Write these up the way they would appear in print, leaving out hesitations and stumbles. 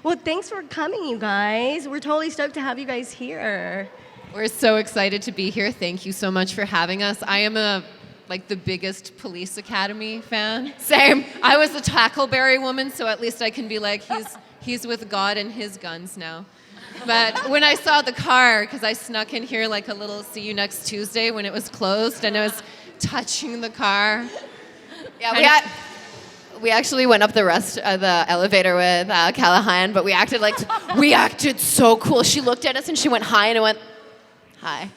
Well, thanks for coming, you guys. We're totally stoked to have you guys here. We're so excited to be here. Thank you so much for having us. I am the biggest Police Academy fan. Same. I was a Tackleberry woman, so at least I can be like, he's with God and his guns now. But when I saw the car, because I snuck in here like a little see you next Tuesday when it was closed, and I was touching the car. Yeah, we actually went up the elevator with Callahan, but we acted so cool. She looked at us and she went hi, and I went, hi.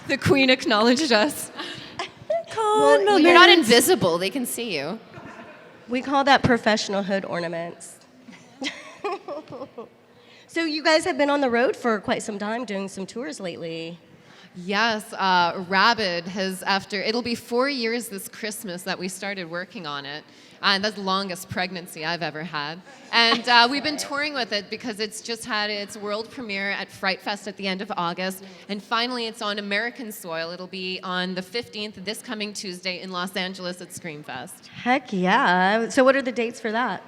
The Queen acknowledged us. Well, you're not invisible. They can see you. We call that professional hood ornaments. So you guys have been on the road for quite some time doing some tours lately. Yes, Rabid it'll be 4 years this Christmas that we started working on it. And that's the longest pregnancy I've ever had. And we've been touring with it because it's just had its world premiere at Fright Fest at the end of August. And finally, it's on American soil. It'll be on the 15th, this coming Tuesday, in Los Angeles at Screamfest. Heck yeah. So what are the dates for that?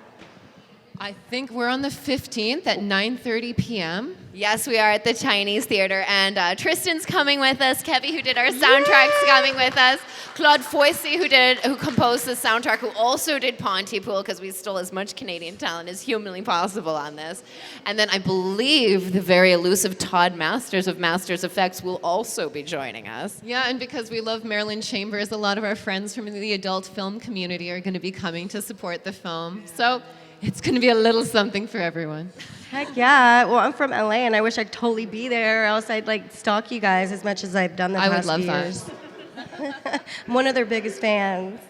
I think we're on the 15th at 9:30 p.m. Yes, we are at the Chinese Theater, and Tristan's coming with us. Kevy, who did our soundtracks, coming with us. Claude Foissey, who composed the soundtrack, who also did Pontypool, because we stole as much Canadian talent as humanly possible on this. And then I believe the very elusive Todd Masters of Masters Effects will also be joining us. Yeah, and because we love Marilyn Chambers, a lot of our friends from the adult film community are going to be coming to support the film. So it's going to be a little something for everyone. Heck yeah. Well, I'm from LA, and I wish I'd totally be there, or else I'd stalk you guys as much as I've done the past few years. I'm one of their biggest fans.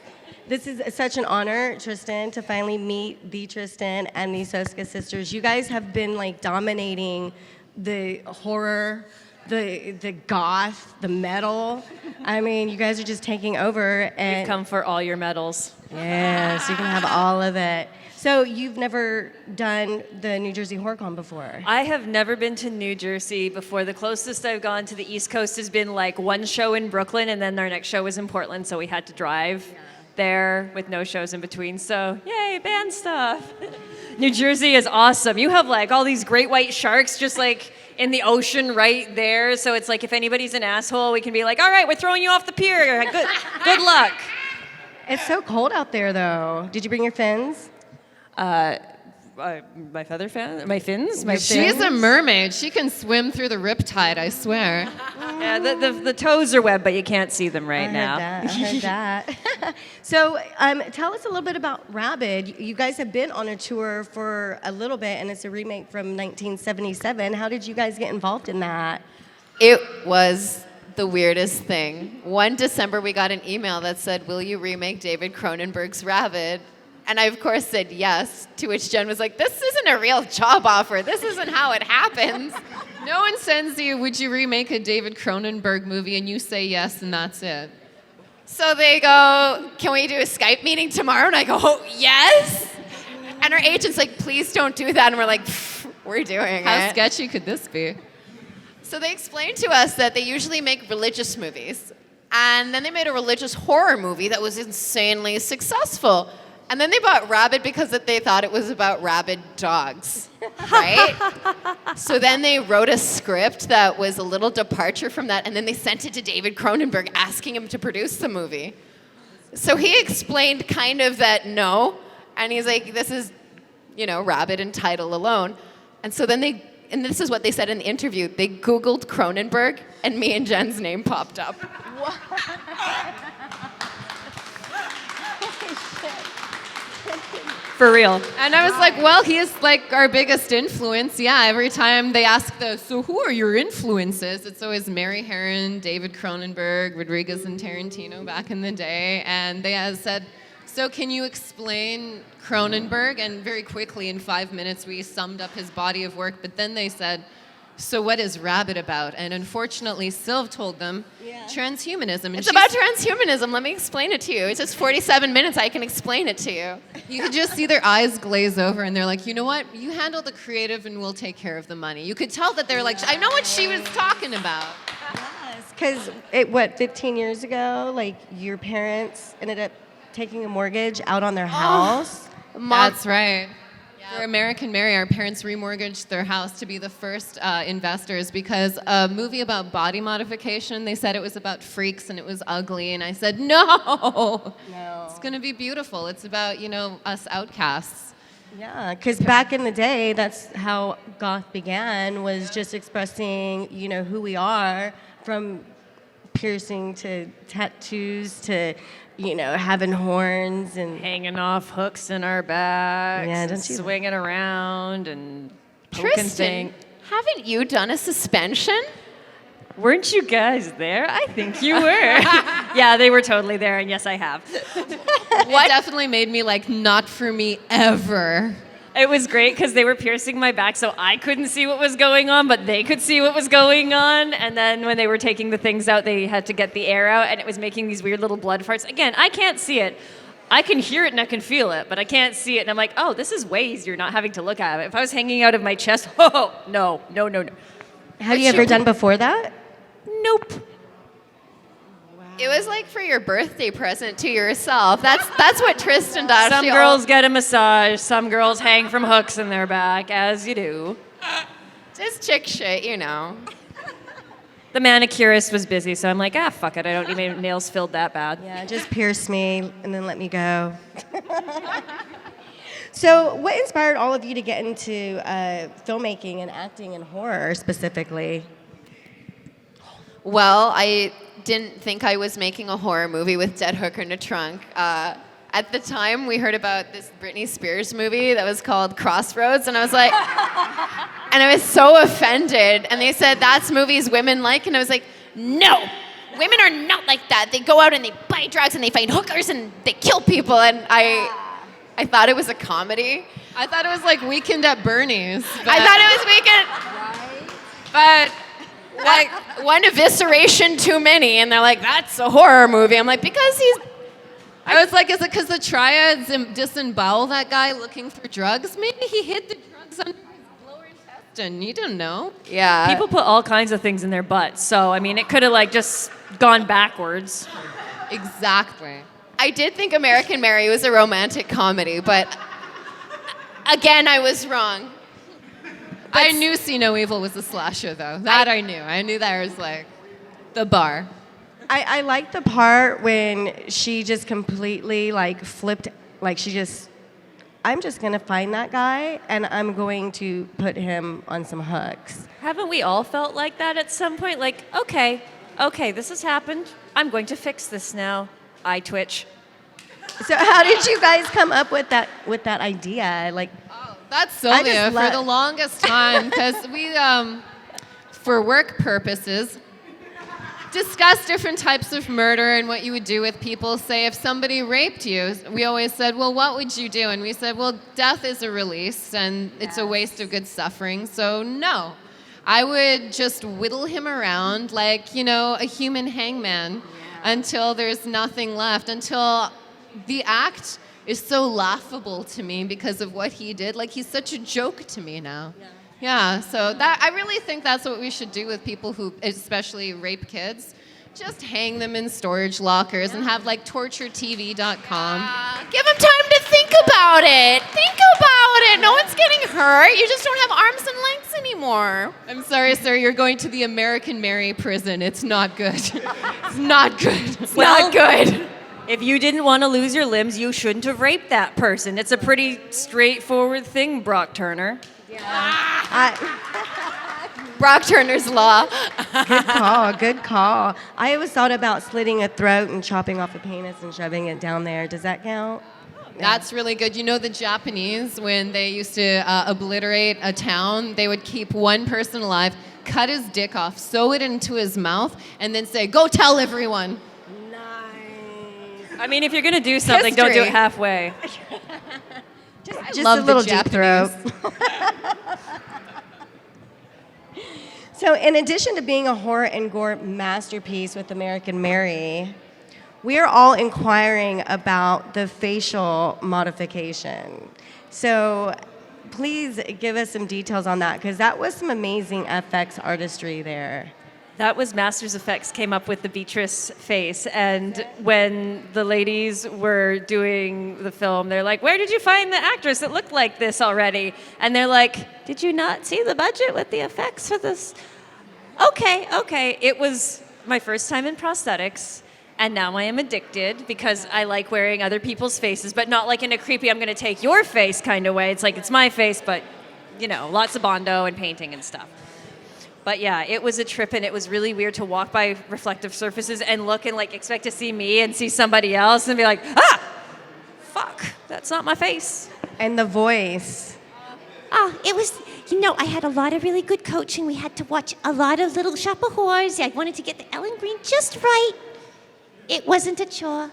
This is such an honor, Tristan, to finally meet the Tristan and the Soska sisters. You guys have been dominating the horror, the goth, the metal. I mean, you guys are just taking over. And We've come for all your medals. yes, you can have all of it. So you've never done the New Jersey HorrorCon before? I have never been to New Jersey before. The closest I've gone to the East Coast has been one show in Brooklyn, and then our next show was in Portland, so we had to drive there with no shows in between. So, yay, band stuff. New Jersey is awesome. You have all these great white sharks just in the ocean right there. So it's if anybody's an asshole, we can be all right, we're throwing you off the pier. Good luck. It's so cold out there, though. Did you bring your fins? My feather fan? My fins? She's a mermaid. She can swim through the riptide, I swear. Yeah, the toes are wet, but you can't see them right now. I heard that. So tell us a little bit about Rabid. You guys have been on a tour for a little bit, and it's a remake from 1977. How did you guys get involved in that? It was the weirdest thing. One December, we got an email that said, "Will you remake David Cronenberg's Rabid?" And I, of course, said yes, to which Jen was like, "This isn't a real job offer. This isn't how it happens." No one sends you, "Would you remake a David Cronenberg movie?" and you say yes, and that's it. So they go, "Can we do a Skype meeting tomorrow?" And I go, "Oh, yes." And our agent's like, "Please don't do that." And we're like, "We're doing it." How sketchy could this be? So they explained to us that they usually make religious movies. And then they made a religious horror movie that was insanely successful. And then they bought Rabid because they thought it was about rabid dogs, right? So then they wrote a script that was a little departure from that, and then they sent it to David Cronenberg asking him to produce the movie. So he explained kind of that no, and he's like, "This is, Rabid in title alone." And so then and this is what they said in the interview, they Googled Cronenberg, and me and Jen's name popped up. For real. And I was like, well, he is our biggest influence. Yeah, every time they ask so who are your influences? It's always Mary Harron, David Cronenberg, Rodriguez and Tarantino back in the day. And they said, so can you explain Cronenberg? And very quickly, in 5 minutes, we summed up his body of work. But then they said, so what is Rabid about? And unfortunately, Sylv told them transhumanism. And it's about transhumanism. Let me explain it to you. It's just 47 minutes. I can explain it to you. You could just see their eyes glaze over, and they're like, you know what? You handle the creative, and we'll take care of the money. You could tell that they're like, I know what she was talking about. Yes, because 15 years ago, your parents ended up taking a mortgage out on their house. That's right. For American Mary, our parents remortgaged their house to be the first investors because a movie about body modification, they said it was about freaks and it was ugly. And I said, no. It's going to be beautiful. It's about, us outcasts. Yeah, because back in the day, that's how goth began, was just expressing, who we are, from piercing to tattoos to, having horns and hanging off hooks in our backs, Yeah, and don't you- swinging around and poking Tristan, thing. haven't you done a suspension? Weren't you guys there? I think you were. Yeah, they were totally there, and yes, I have. It definitely made me like, not for me ever. It was great because they were piercing my back so I couldn't see what was going on, but they could see what was going on. And then when they were taking the things out, they had to get the air out, and it was making these weird little blood farts. Again, I can't see it. I can hear it and I can feel it, but I can't see it. And I'm like, oh, this is way easier not having to look at it. If I was hanging out of my chest, oh, no. Have you ever done before that? Nope. It was like for your birthday present to yourself. That's what Tristan does. Some girls get a massage. Some girls hang from hooks in their back, as you do. Just chick shit, The manicurist was busy, so I'm like, fuck it. I don't need my nails filled that bad. Yeah, just pierce me and then let me go. So what inspired all of you to get into filmmaking and acting and horror specifically? Well, I didn't think I was making a horror movie with Dead Hooker in the trunk. At the time, we heard about this Britney Spears movie that was called Crossroads, and I was like, and I was so offended. And they said, that's movies women like, and I was like, no, women are not like that. They go out and they buy drugs and they find hookers and they kill people. And I thought it was a comedy. I thought it was like Weekend at Bernie's. I thought it was Weekend. But like one evisceration too many, and they're like, that's a horror movie. I'm like, because he's. I was like, is it because the triads disembowel that guy looking for drugs? Maybe he hid the drugs under his lower intestine. You don't know. Yeah. People put all kinds of things in their butts, so I mean, it could have just gone backwards. Exactly. I did think American Mary was a romantic comedy, but again, I was wrong. I knew See No Evil was a slasher, though. That I knew. I knew that was like the bar. I like the part when she just completely flipped, I'm just gonna find that guy and I'm going to put him on some hooks. Haven't we all felt like that at some point? Like, okay, this has happened. I'm going to fix this now. I twitch. So how did you guys come up with that idea? That's Sylvia for the longest time, because we, for work purposes, discussed different types of murder and what you would do with people. Say if somebody raped you, we always said, well, what would you do? And we said, well, death is a release and it's a waste of good suffering, so no. I would just whittle him around like, a human hangman until there's nothing left, until the act is so laughable to me because of what he did. Like, he's such a joke to me now. Yeah, so I really think that's what we should do with people who especially rape kids. Just hang them in storage lockers and have torturetv.com. Give them time to think about it. Think about it. No one's getting hurt. You just don't have arms and legs anymore. I'm sorry, sir, you're going to the American Mary prison. It's not good. It's not good. It's not good. If you didn't want to lose your limbs, you shouldn't have raped that person. It's a pretty straightforward thing, Brock Turner. Brock Turner's Law. Good call. I always thought about slitting a throat and chopping off a penis and shoving it down there. Does that count? That's really good. The Japanese, when they used to obliterate a town, they would keep one person alive, cut his dick off, sew it into his mouth, and then say, go tell everyone. I mean, if you're going to do something, don't do it halfway. Just love a little the deep throat. So in addition to being a horror and gore masterpiece with American Mary, we are all inquiring about the facial modification. So please give us some details on that, because that was some amazing FX artistry there. That was Masters Effects came up with the Beatress face. And when the ladies were doing the film, they're like, where did you find the actress that looked like this already? And they're like, did you not see the budget with the effects for this? Okay. It was my first time in prosthetics. And now I am addicted because I like wearing other people's faces, but not like in a creepy, I'm going to take your face kind of way. It's like, it's my face, but, lots of Bondo and painting and stuff. But yeah, it was a trip, and it was really weird to walk by reflective surfaces and look and like expect to see me and see somebody else and be like, fuck, that's not my face. And the voice. Oh, it was, I had a lot of really good coaching. We had to watch a lot of Little Shop of Horrors. I wanted to get the Ellen Green just right. It wasn't a chore.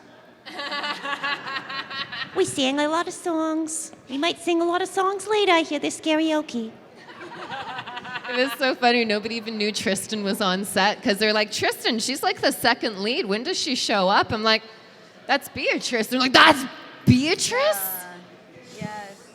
We sang a lot of songs. We might sing a lot of songs later. I hear this karaoke. It was so funny. Nobody even knew Tristan was on set because they're like, Tristan, she's like the second lead. When does she show up? I'm like, that's Beatrice. They're like, that's Beatrice? Yes.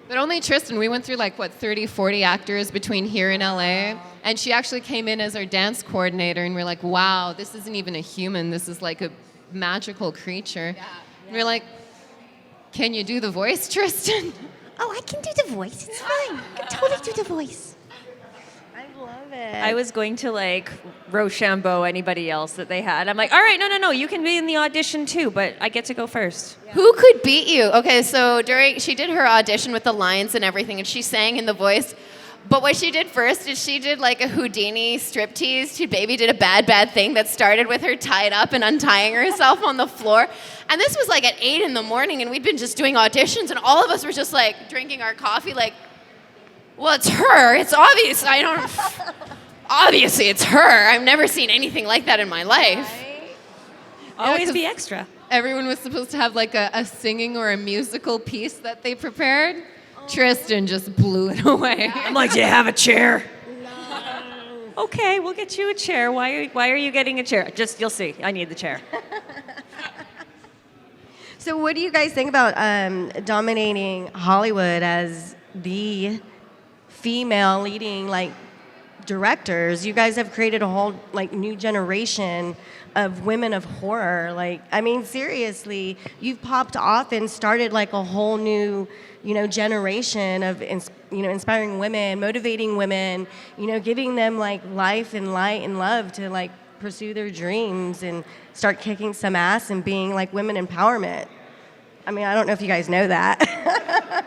But only Tristan. We went through 30, 40 actors between here and LA. And she actually came in as our dance coordinator. And we're like, wow, this isn't even a human. This is like a magical creature. Yeah. And we're like, can you do the voice, Tristan? Oh, I can do the voice. It's fine. I can totally do the voice. I love it. I was going to Rochambeau anybody else that they had. I'm like, all right, no, you can be in the audition too, but I get to go first. Yeah. Who could beat you? Okay, so she did her audition with the lines and everything, and she sang in the voice. But what she did first is she did a Houdini striptease. Baby did a bad thing that started with her tied up and untying herself on the floor. And this was at 8 in the morning, and we'd been just doing auditions, and all of us were just drinking our coffee well, it's her. It's obvious. Obviously, it's her. I've never seen anything like that in my life. Always be extra. Everyone was supposed to have a singing or a musical piece that they prepared. Tristan just blew it away. I'm like, do you have a chair? No. Okay, we'll get you a chair. Why are you getting a chair? You'll see. I need the chair. So what do you guys think about dominating Hollywood as the female leading directors? You guys have created a whole new generation of women of horror. Seriously, you've popped off and started a whole new generation of inspiring women, motivating women, giving them life and light and love to pursue their dreams and start kicking some ass and being women empowerment. I don't know if you guys know that.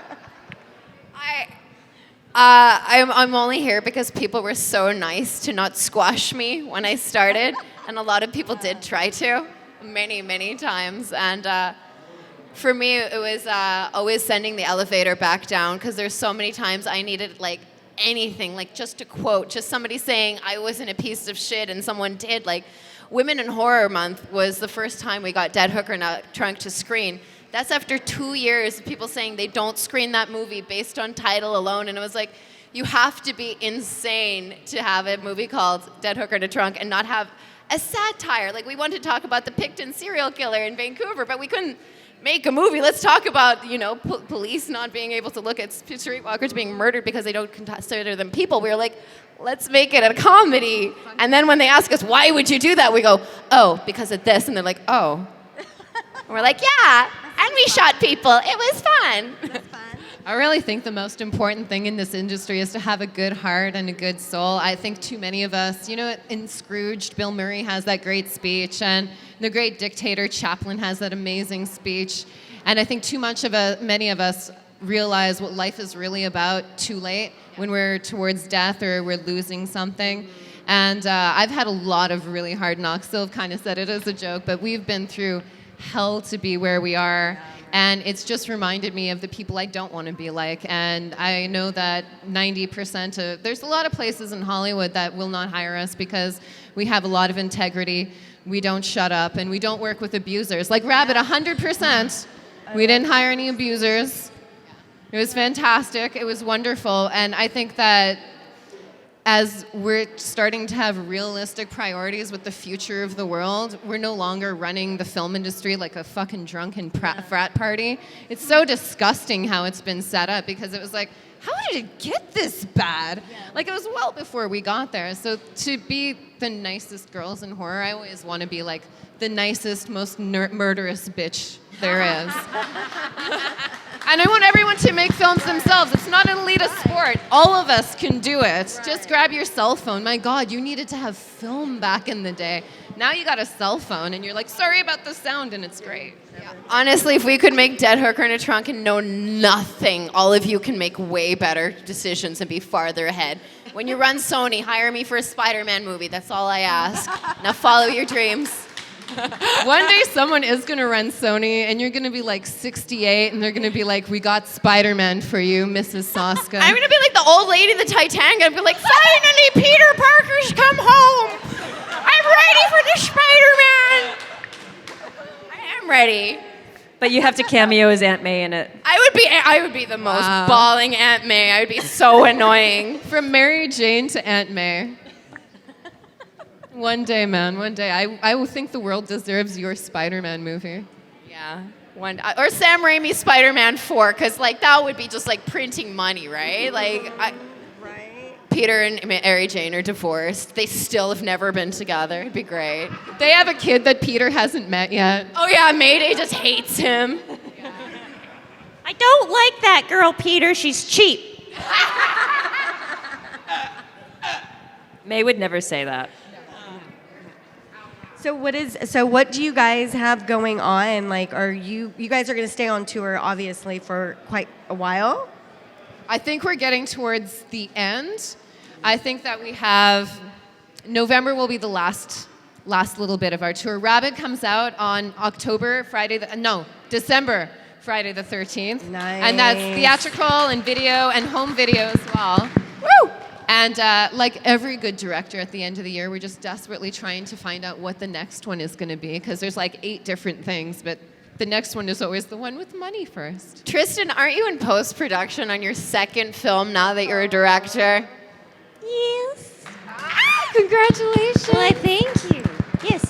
I'm only here because people were so nice to not squash me when I started, and a lot of people did try to, many times. And for me, it was always sending the elevator back down, because there's so many times I needed anything, just a quote, just somebody saying I wasn't a piece of shit, and someone did. Women in Horror Month was the first time we got Dead Hooker in a Trunk to screen. That's after 2 years of people saying they don't screen that movie based on title alone. And it was you have to be insane to have a movie called Dead Hooker in a Trunk and not have a satire. We wanted to talk about the Picton serial killer in Vancouver, but we couldn't make a movie. Let's talk about, police not being able to look at streetwalkers being murdered because they don't consider them people. We were let's make it a comedy. And then when they ask us, why would you do that? We go, oh, because of this. And they're like, oh. And we're like, yeah. And we shot people. It was fun. That's fun. I really think the most important thing in this industry is to have a good heart and a good soul. I think too many of us, in Scrooged, Bill Murray has that great speech, and the great dictator Chaplin has that amazing speech. And I think many of us realize what life is really about too late, when we're towards death or we're losing something. And I've had a lot of really hard knocks. Still kind of said it as a joke, but we've been through hell to be where we are. And it's just reminded me of the people I don't want to be like. And I know that 90% there's a lot of places in Hollywood that will not hire us because we have a lot of integrity. We don't shut up, and we don't work with abusers. Rabid, 100%. We didn't hire any abusers. It was fantastic. It was wonderful. And I think that as we're starting to have realistic priorities with the future of the world, we're no longer running the film industry like a fucking drunken frat party. It's so disgusting how it's been set up, because it was like, how did it get this bad? Yeah. Like, it was well before we got there. So to be the nicest girls in horror, I always want to be like the nicest, most murderous bitch there is. And I want everyone to make films themselves. It's not an elitist sport. All of us can do it. Right. Just grab your cell phone. My God, you needed to have film back in the day. Now you got a cell phone and you're like, sorry about the sound, and it's great. Yeah. Honestly, if we could make Dead Hooker in a Trunk and know nothing, all of you can make way better decisions and be farther ahead. When you run Sony, hire me for a Spider-Man movie. That's all I ask. Now follow your dreams. One day someone is going to run Sony, and you're going to be like 68, and they're going to be like, we got Spider-Man for you, Mrs. Soska. I'm going to be like the old lady in the Titanic. I'm going to be like, finally, Peter Parker's come home. I'm ready for the Spider-Man. I am ready. But you have to cameo as Aunt May in it. I would be the most bawling Aunt May. I would be so annoying. From Mary Jane to Aunt May. One day, man, one day. I will think the world deserves your Spider-Man movie. Yeah. Or Sam Raimi's Spider-Man 4, because like that would be just like printing money, right? Like, Peter and Mary Jane are divorced. They still have never been together. It'd be great. They have a kid that Peter hasn't met yet. Oh yeah, Mayday just hates him. I don't like that girl, Peter. She's cheap. May would never say that. So what do you guys have going on? Like, you guys are going to stay on tour, obviously, for quite a while? I think we're getting towards the end. I think that we have, November will be the last little bit of our tour. Rabid comes out on December, Friday the 13th. Nice. And that's theatrical and video and home video as well. Woo! And like every good director at the end of the year, we're just desperately trying to find out what the next one is going to be, because there's like 8 different things, but the next one is always the one with money first. Tristan, aren't you in post-production on your second film now that you're a director? Yes. Congratulations. Well, thank you. Yes,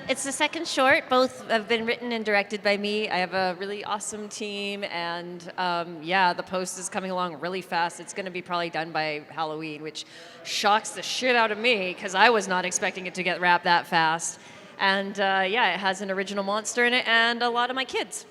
it's the second short. Both have been written and directed by me. I have a really awesome team, and the post is coming along really fast. It's going to be probably done by Halloween, which shocks the shit out of me because I was not expecting it to get wrapped that fast. And it has an original monster in it and a lot of my kids.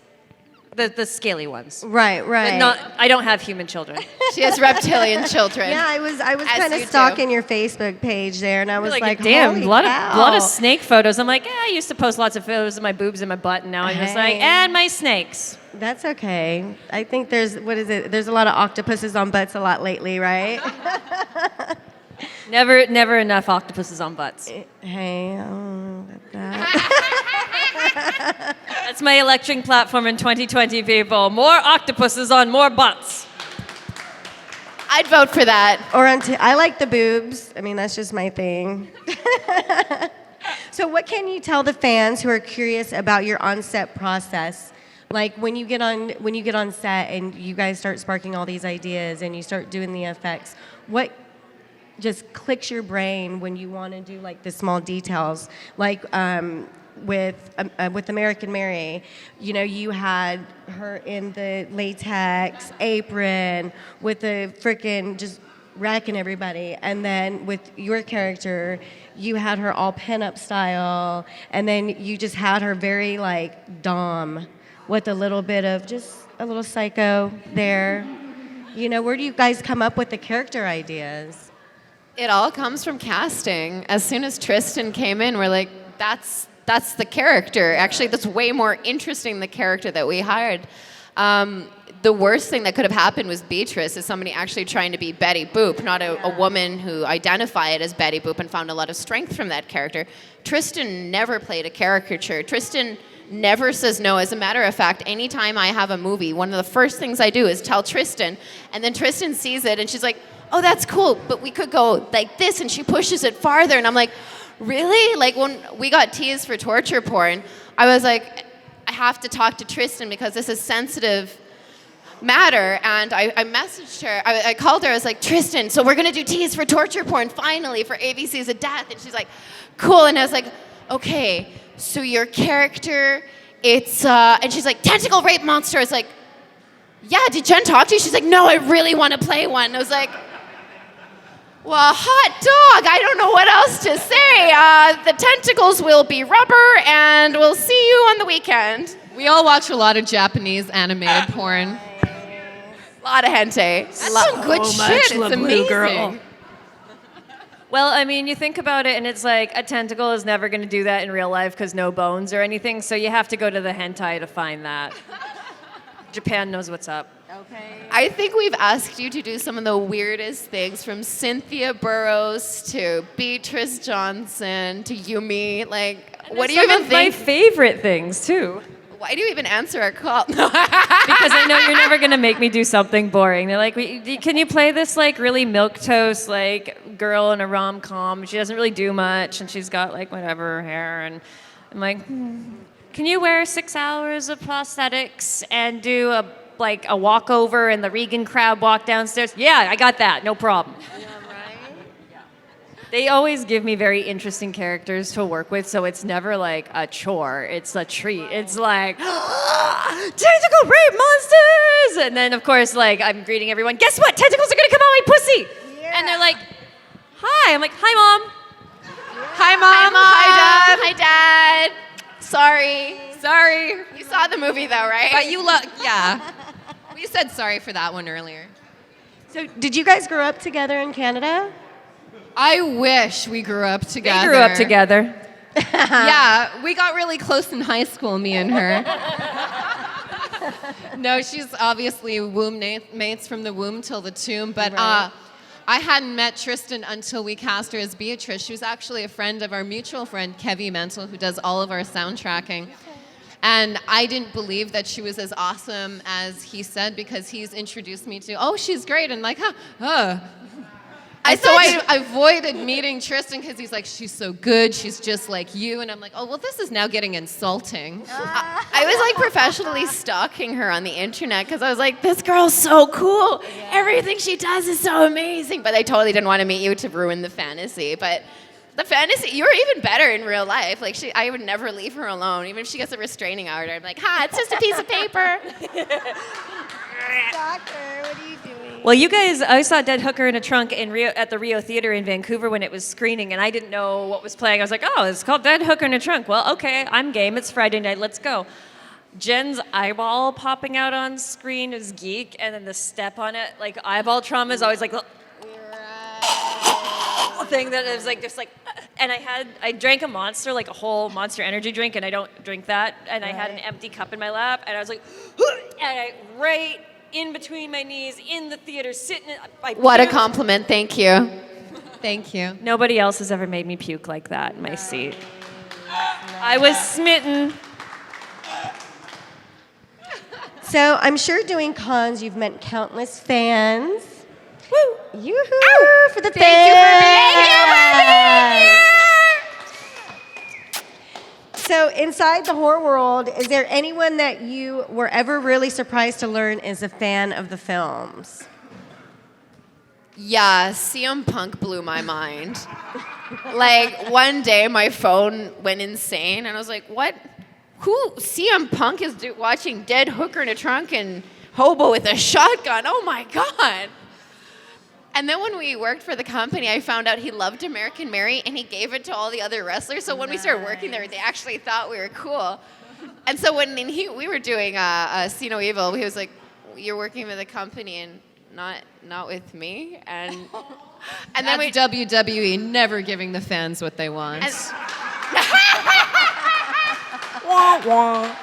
The scaly ones. Right. I don't have human children. She has reptilian children. Yeah, I was kind of stalking your Facebook page there, and I was like, damn, holy a lot cow. of snake photos. I'm like, I used to post lots of photos of my boobs and my butt, and now I'm just like, and my snakes. That's okay. I think there's a lot of octopuses on butts a lot lately, right? Never enough octopuses on butts. Hey, I don't know about that. That's my election platform in 2020, people. More octopuses on more butts. I'd vote for that. I like the boobs. I mean, that's just my thing. So what can you tell the fans who are curious about your on-set process? Like when you get on set and you guys start sparking all these ideas and you start doing the effects, what just clicks your brain when you want to do like the small details? Like with American Mary, you had her in the latex apron with the frickin' just wrecking everybody, and then with your character, you had her all pin-up style, and then you just had her very like Dom with a little bit of just a little psycho there. Where do you guys come up with the character ideas? It all comes from casting. As soon as Tristan came in, we're like, that's the character. Actually, that's way more interesting, the character that we hired. The worst thing that could have happened was Beatress is somebody actually trying to be Betty Boop, not a woman who identified as Betty Boop and found a lot of strength from that character. Tristan never played a caricature. Tristan never says no. As a matter of fact, anytime I have a movie, one of the first things I do is tell Tristan, and then Tristan sees it, and she's like, oh, that's cool, but we could go like this, and she pushes it farther, and I'm like, really? Like when we got teased for torture porn, I was like, I have to talk to Tristan because this is sensitive. matter. And I messaged her. I called her. I was like, Tristan, so we're going to do tease for torture porn finally for ABC's of Death. And she's like, cool. And I was like, okay, so your character, it's, and she's like, tentacle rape monster. I was like, yeah, did Jen talk to you? She's like, no, I really want to play one. And I was like, well, hot dog, I don't know what else to say. The tentacles will be rubber, and we'll see you on the weekend. We all watch a lot of Japanese animated porn. A lot of hentai. That's some good shit. It's amazing. Well, I mean, you think about it, and it's like a tentacle is never going to do that in real life because no bones or anything, so you have to go to the hentai to find that. Japan knows what's up. Okay. I think we've asked you to do some of the weirdest things, from Cynthia Burrows to Beatress Johnson to Yumi. Like, what do you even think? My favorite things, too. Why do you even answer our call? Because I know you're never going to make me do something boring. They're like, can you play this, like, really milquetoast, like, girl in a rom-com? She doesn't really do much, and she's got, like, whatever hair. And I'm like, can you wear 6 hours of prosthetics and do a walkover and the Regan crowd walk downstairs? Yeah, I got that. No problem. Yeah, right? They always give me very interesting characters to work with, so it's never like a chore. It's a treat. It's like, tentacle rape monsters! And then, of course, like, I'm greeting everyone. Guess what? Tentacles are going to come out my pussy! Yeah. And they're like, hi. I'm like, hi, Mom. Hi, Mom. Hi, Dad. Hi, Dad. Sorry. You saw the movie, though, right? But you yeah. We said sorry for that one earlier. So, did you guys grow up together in Canada? I wish we grew up together. They grew up together. Yeah, we got really close in high school, me and her. No, she's obviously womb mates from the womb till the tomb, but I hadn't met Tristan until we cast her as Beatrice. She was actually a friend of our mutual friend, Kevy Mental, who does all of our soundtracking. And I didn't believe that she was as awesome as he said, because he's introduced me to, oh, she's great. And like, I avoided meeting Tristan because he's like, she's so good, she's just like you. And I'm like, oh, well, this is now getting insulting. I was like professionally stalking her on the internet because I was like, this girl's so cool. Yeah. Everything she does is so amazing. But I totally didn't want to meet you to ruin the fantasy. But the fantasy, you're even better in real life. Like, I would never leave her alone. Even if she gets a restraining order, I'm like, it's just a piece of paper. Doctor, what are you doing? Well, you guys, I saw Dead Hooker in a Trunk at the Rio Theater in Vancouver when it was screening, and I didn't know what was playing. I was like, oh, it's called Dead Hooker in a Trunk. Well, okay, I'm game. It's Friday night. Let's go. Jen's eyeball popping out on screen is geek, and then the step on it, like eyeball trauma is always like thing that is like just like, and I drank a Monster, like a whole Monster Energy drink, and I don't drink that, and I had an empty cup in my lap, and I was like, and right in between my knees in the theater, sitting. What a compliment! Thank you. Thank you. Nobody else has ever made me puke like that in my seat. I was smitten. So I'm sure doing cons, you've met countless fans. Woo! Yoo-hoo! For the fans! Thank you for being here! So inside the horror world, is there anyone that you were ever really surprised to learn is a fan of the films? Yeah, CM Punk blew my mind. Like, one day my phone went insane, and I was like, what? Who? CM Punk is watching Dead Hooker in a Trunk and Hobo with a Shotgun. Oh, my God. And then when we worked for the company, I found out he loved American Mary, and he gave it to all the other wrestlers. So when we started working there, they actually thought we were cool. And so when we were doing See No Evil, he was like, you're working with a company and not with me? And then That's WWE never giving the fans what they want. Wah, wah.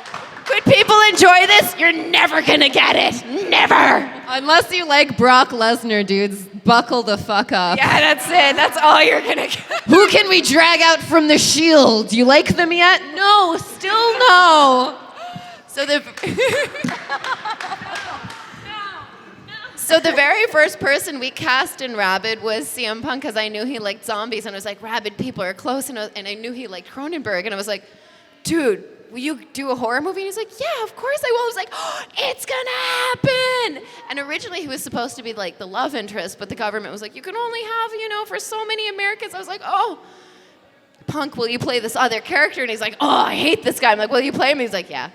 Could people enjoy this? You're never gonna get it. Never. Unless you like Brock Lesnar, dudes, buckle the fuck up. Yeah, that's it. That's all you're gonna get. Who can we drag out from the Shield? Do you like them yet? No, still no. So the very first person we cast in Rabid was CM Punk, because I knew he liked zombies, and I was like, Rabid people are close, and I knew he liked Cronenberg, and I was like, dude, will you do a horror movie? And he's like, yeah, of course I will. I was like, oh, it's gonna happen. And originally he was supposed to be like the love interest, but the government was like, you can only have, for so many Americans. I was like, oh, Punk, will you play this other character? And he's like, oh, I hate this guy. I'm like, will you play him? He's like, yeah.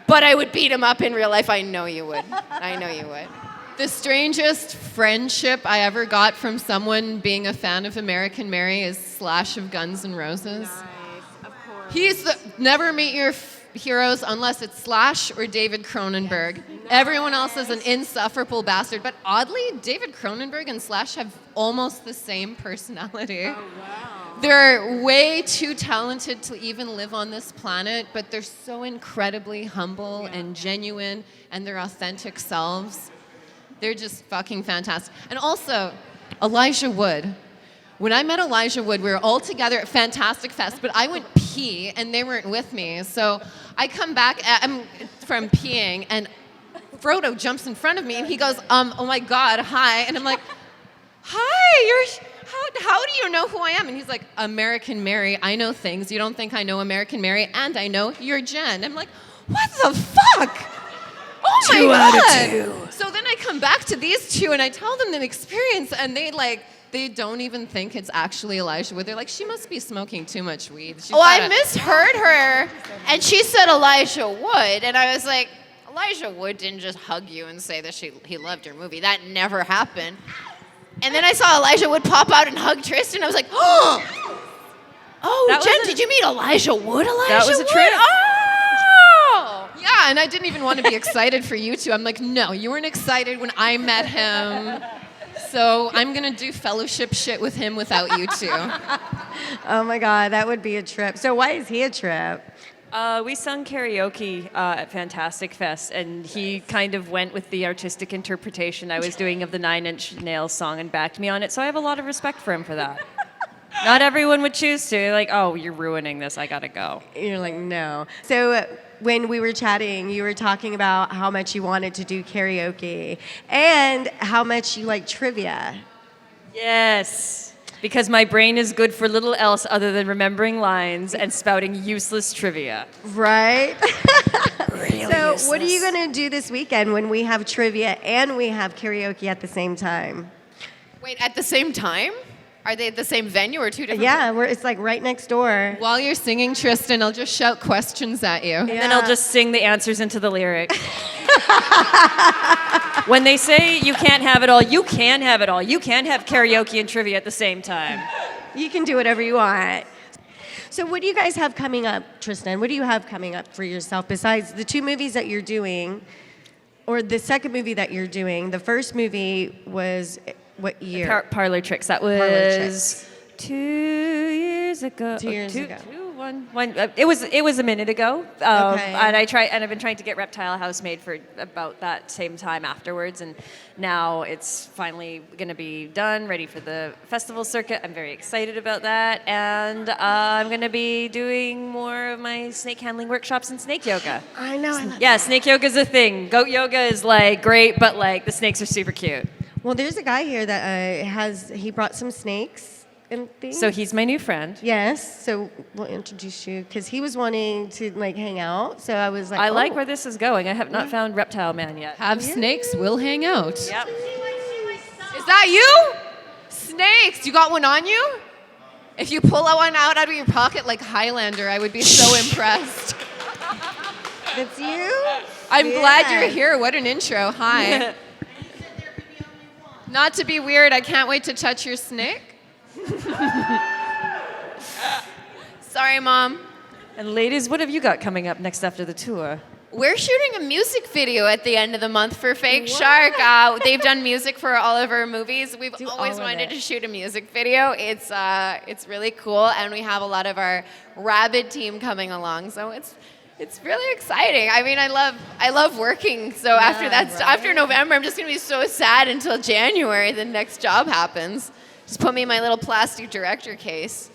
But I would beat him up in real life. I know you would. I know you would. The strangest friendship I ever got from someone being a fan of American Mary is Slash of Guns N' Roses. Nice, of course. He's never meet your heroes unless it's Slash or David Cronenberg. Yes. Everyone else is an insufferable bastard. But oddly, David Cronenberg and Slash have almost the same personality. Oh, wow. They're way too talented to even live on this planet, but they're so incredibly humble and genuine and their authentic selves. They're just fucking fantastic. And also, Elijah Wood. When I met Elijah Wood, we were all together at Fantastic Fest, but I went pee, and they weren't with me. So I come back from peeing, and Frodo jumps in front of me, and he goes, oh my God, hi. And I'm like, hi, how do you know who I am? And he's like, American Mary, I know things. You don't think I know American Mary, and I know you're Jen. I'm like, what the fuck? Oh my God. 2 out of 2. So then I come back to these two, and I tell them the experience, and they don't even think it's actually Elijah Wood. They're like, she must be smoking too much weed. I misheard her, and she said Elijah Wood, and I was like, Elijah Wood didn't just hug you and say that he loved your movie. That never happened. And then I saw Elijah Wood pop out and hug Tristan. I was like, oh, Jen, did you meet Elijah Wood? That was a trip. Oh! Yeah, and I didn't even want to be excited for you two. I'm like, no, you weren't excited when I met him. So I'm going to do fellowship shit with him without you two. Oh my God, that would be a trip. So why is he a trip? We sung karaoke at Fantastic Fest, and he kind of went with the artistic interpretation I was doing of the 9 Inch Nails song and backed me on it, so I have a lot of respect for him for that. Not everyone would choose to. Like, oh, you're ruining this, I gotta go. You're like, no. So when we were chatting, you were talking about how much you wanted to do karaoke and how much you like trivia. Yes, because my brain is good for little else other than remembering lines and spouting useless trivia. Right? Really so useless. What are you going to do this weekend when we have trivia and we have karaoke at the same time? Wait, at the same time? Are they at the same venue or two different? Yeah, it's like right next door. While you're singing, Tristan, I'll just shout questions at you. And then I'll just sing the answers into the lyric. When they say you can't have it all, you can have it all. You can have karaoke and trivia at the same time. You can do whatever you want. So what do you guys have coming up, Tristan? What do you have coming up for yourself besides the 2 movies that you're doing, or the second movie that you're doing? The first movie was what year? Parlor Tricks. That was Parlor Tricks. 2 years ago. 2 years ago. It was a minute ago. Okay. And I've been trying to get Reptile House made for about that same time afterwards, and now it's finally going to be done, ready for the festival circuit. I'm very excited about that, and I'm going to be doing more of my snake handling workshops and snake yoga. I know. Yeah, snake yoga is a thing. Goat yoga is like great, but like the snakes are super cute. Well, there's a guy here that he brought some snakes and things. So he's my new friend. Yes. So we'll introduce you because he was wanting to like hang out. So I was like, I like where this is going. I have not found Reptile Man yet. Have snakes, we'll hang out. Yep. Is that you? Snakes, you got one on you? If you pull one out of your pocket like Highlander, I would be so impressed. That's you? I'm glad you're here. What an intro. Hi. Not to be weird, I can't wait to touch your snake. Sorry, Mom. And ladies, what have you got coming up next after the tour? We're shooting a music video at the end of the month for Fake Shark. They've done music for all of our movies. We've always wanted to shoot a music video. It's really cool, and we have a lot of our Rabid team coming along, so it's really exciting. I mean, I love working. So after November, I'm just gonna be so sad until January. The next job happens. Just put me in my little plastic director case.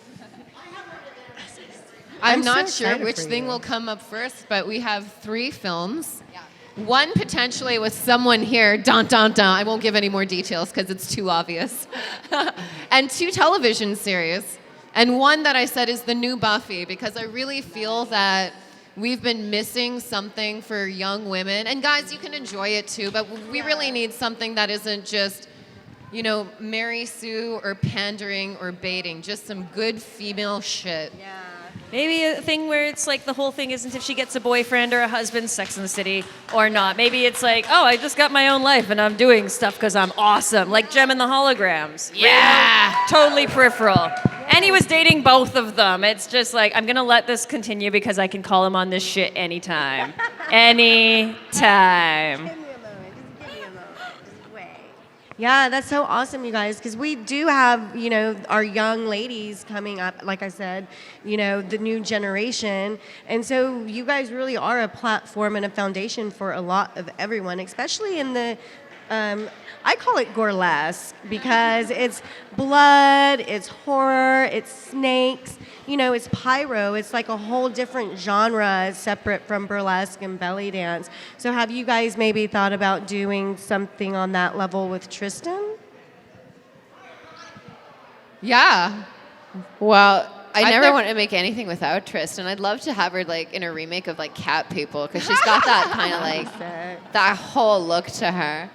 I'm so not sure excited which for thing you. will come up first, but we have 3 films. Yeah. One potentially with someone here, dun dun dun. I won't give any more details because it's too obvious. And 2 television series. And one that I said is the new Buffy, because I really feel that we've been missing something for young women. And guys, you can enjoy it too, but we really need something that isn't just, Mary Sue or pandering or baiting. Just some good female shit. Yeah. Maybe a thing where it's like the whole thing isn't if she gets a boyfriend or a husband, Sex in the City, or not. Maybe it's like, oh, I just got my own life and I'm doing stuff because I'm awesome. Like Jem and the Holograms. Yeah. Totally peripheral. And he was dating both of them. It's just like, I'm going to let this continue because I can call him on this shit anytime. Anytime. Yeah, that's so awesome, you guys, because we do have, our young ladies coming up, like I said, the new generation. And so you guys really are a platform and a foundation for a lot of everyone, especially in the, I call it burlesque because it's blood, it's horror, it's snakes, it's pyro. It's like a whole different genre separate from burlesque and belly dance. So have you guys maybe thought about doing something on that level with Tristan? Yeah. Well, I never never- want to make anything without Tristan. I'd love to have her like in a remake of like Cat People because she's got that kind of like that whole look to her.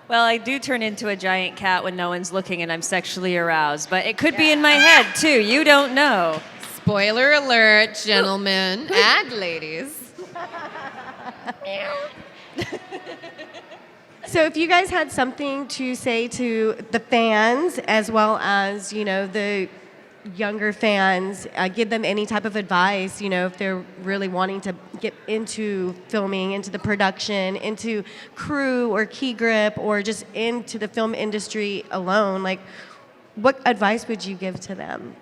Well, I do turn into a giant cat when no one's looking and I'm sexually aroused, but it could be in my head too. You don't know. Spoiler alert, gentlemen and ladies. So if you guys had something to say to the fans as well as, the younger fans, give them any type of advice, if they're really wanting to get into filming, into the production, into crew or key grip, or just into the film industry alone, like what advice would you give to them?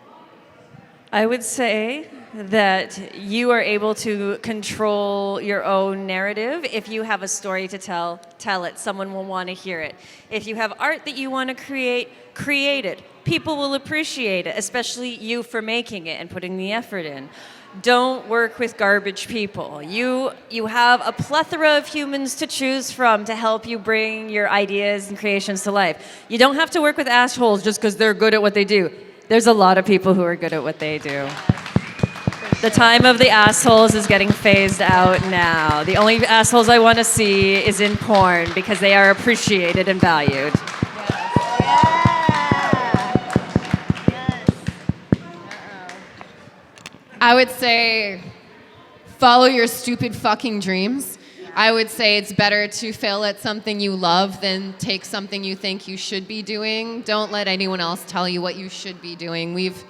I would say that you are able to control your own narrative. If you have a story to tell it. Someone will want to hear it. If you have art that you want to create it. People will appreciate it, especially you for making it and putting the effort in. Don't work with garbage people. You have a plethora of humans to choose from to help you bring your ideas and creations to life. You don't have to work with assholes just because they're good at what they do. There's a lot of people who are good at what they do. The time of the assholes is getting phased out now. The only assholes I want to see is in porn because they are appreciated and valued. I would say follow your stupid fucking dreams. I would say it's better to fail at something you love than take something you think you should be doing. Don't let anyone else tell you what you should be doing. We've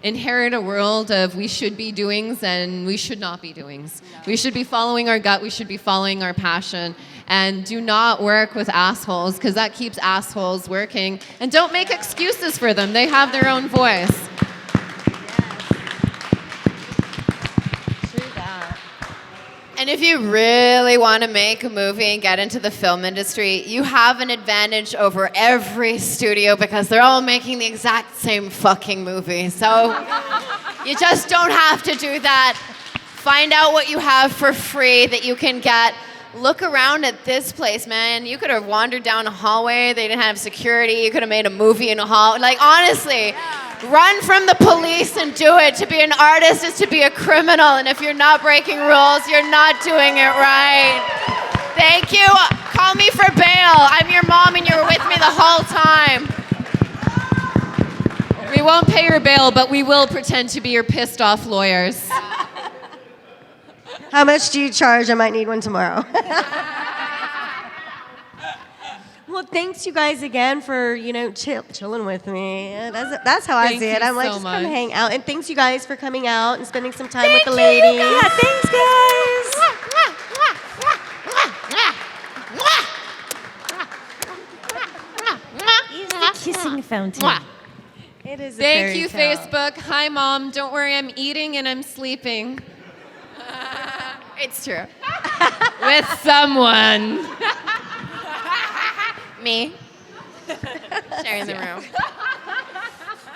inherited a world of we should be doings and we should not be doings. We should be following our gut. We should be following our passion. And do not work with assholes because that keeps assholes working. And don't make excuses for them. They have their own voice. And if you really want to make a movie and get into the film industry, you have an advantage over every studio because they're all making the exact same fucking movie. So you just don't have to do that. Find out what you have for free that you can get. Look around at this place, man. You could have wandered down a hallway. They didn't have security. You could have made a movie in a hall. Like, honestly, run from the police and do it. To be an artist is to be a criminal. And if you're not breaking rules, you're not doing it right. Thank you. Call me for bail. I'm your mom and you were with me the whole time. We won't pay your bail, but we will pretend to be your pissed off lawyers. How much do you charge? I might need one tomorrow. Well, thanks you guys again for, chilling with me. That's how I Thank see it. you I'm like, so just much. come hang out. And thanks you guys for coming out and spending some time with the ladies. Yeah, thanks, guys. Use the kissing fountain. It is a Thank fairy you, tale. Facebook. Hi, Mom. Don't worry, I'm eating and I'm sleeping. It's true. With someone. Me. Sharing the room.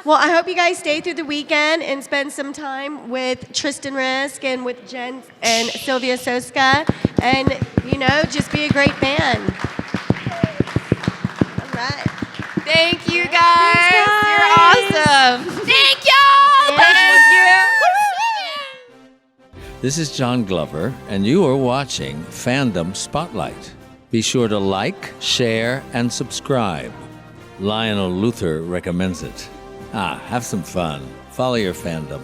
Well, I hope you guys stay through the weekend and spend some time with Tristan Risk and with Jen and Sylvia Soska. And, just be a great fan. All right. Thank you, guys. You're awesome. Thank y'all. Thank Thank you. This is John Glover, and you are watching Fandom Spotlight. Be sure to like, share, and subscribe. Lionel Luther recommends it. Have some fun. Follow your fandom.